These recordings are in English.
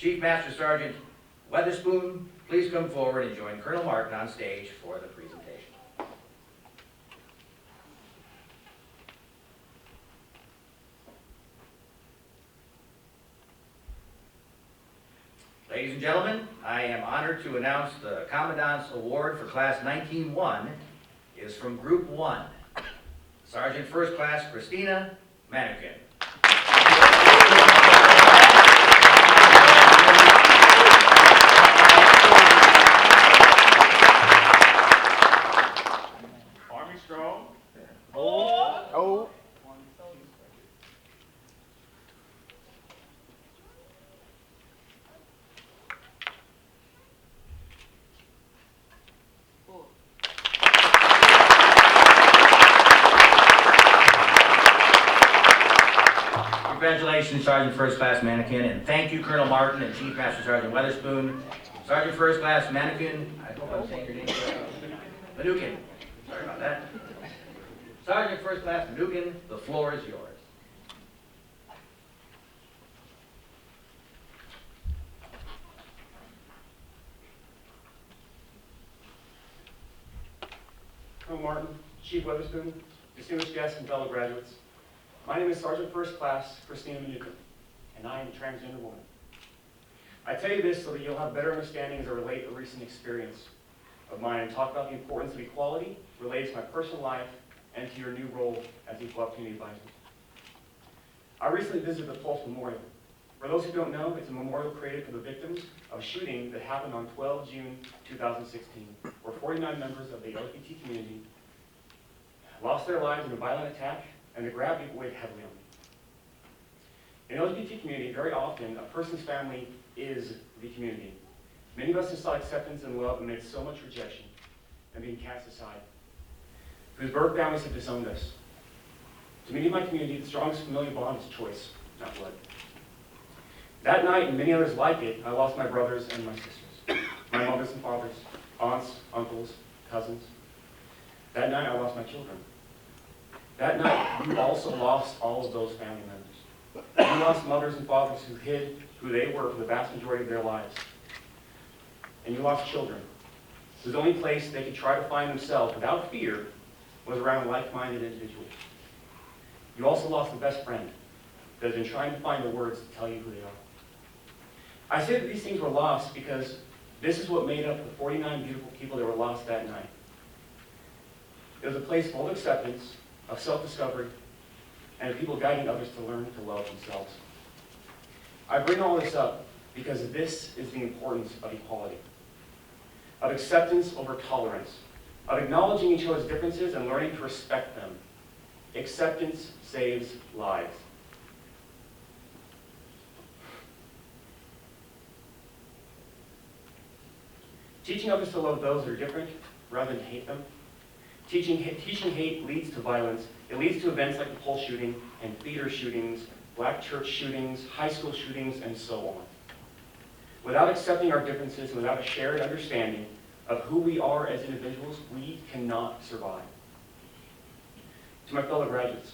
Chief Master Sergeant Weatherspoon, please come forward and join Colonel Martin on stage for the presentation. Ladies and gentlemen, I am honored to announce the Commandant's Award for Class 19-1 is from Group 1, Sergeant First Class Kristina, Manookin. Army strong. Oh. Congratulations, Sergeant First Class Manookin, and thank you, Colonel Martin and Chief Master Sergeant Weatherspoon. Sergeant First Class Manookin, I hope I'm saying your name correctly. Manookin, sorry about that. Sergeant First Class Manookin, the floor is yours. Colonel Martin, Chief Weatherspoon, distinguished guests and fellow graduates. My name is Sergeant First Class Kristina, and I am a transgender woman. I tell you this so that you'll have better understanding as I relate a recent experience of mine and talk about the importance of equality related to my personal life and to your new role as Equal Opportunity Advisor. I recently visited the Pulse Memorial. For those who don't know, it's a memorial created for the victims of a shooting that happened on 12 June 2016, where 49 members of the LGBT community lost their lives in a violent attack, and the gravity weighed heavily on me. In the LGBT community, very often, a person's family is the community. Many of us have sought acceptance and love amidst so much rejection and being cast aside, whose birth families have disowned us. To many of my community, the strongest familial bond is choice, not blood. That night, and many others like it, I lost my brothers and my sisters, my mothers and fathers, aunts, uncles, cousins. That night, I lost my children. That night, you also lost all of those family members. You lost mothers and fathers who hid who they were for the vast majority of their lives. And you lost children, whose only place they could try to find themselves without fear was around like-minded individuals. You also lost a best friend that has been trying to find the words to tell you who they are. I say that these things were lost because this is what made up the 49 beautiful people that were lost that night. It was a place full of acceptance, of self-discovery, and of people guiding others to learn to love themselves. I bring all this up because this is the importance of equality, of acceptance over tolerance, of acknowledging each other's differences and learning to respect them. Acceptance saves lives. Teaching others to love those who are different rather than hate them. Teaching hate leads to violence. It leads to events like the Pulse shooting and theater shootings, black church shootings, high school shootings, and so on. Without accepting our differences and without a shared understanding of who we are as individuals, we cannot survive. To my fellow graduates,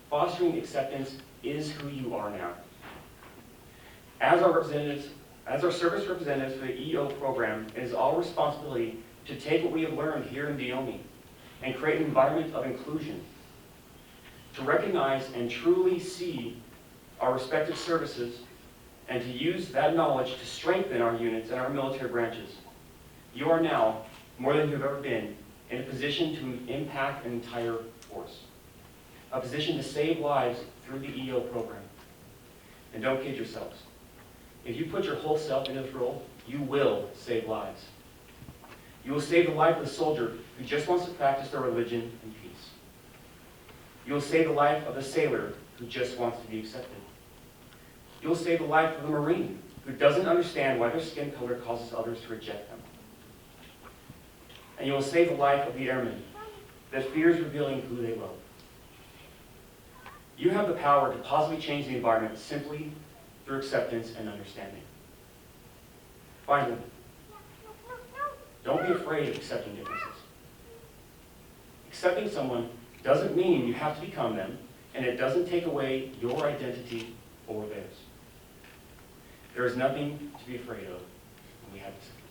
fostering acceptance is who you are now. As our service representatives for the EO program, it is our responsibility to take what we have learned here in DEOMI and create an environment of inclusion, to recognize and truly see our respective services, and to use that knowledge to strengthen our units and our military branches. You are now, more than you've ever been, in a position to impact an entire force, a position to save lives through the EO program. And don't kid yourselves. If you put your whole self into this role, you will save lives. You will save the life of the soldier who just wants to practice their religion in peace. You will save the life of the sailor who just wants to be accepted. You will save the life of the Marine who doesn't understand why their skin color causes others to reject them. And you will save the life of the airman that fears revealing who they love. You have the power to positively change the environment simply through acceptance and understanding. Finally, don't be afraid of accepting differences. Accepting someone doesn't mean you have to become them, and it doesn't take away your identity or theirs. There is nothing to be afraid of, and we have this.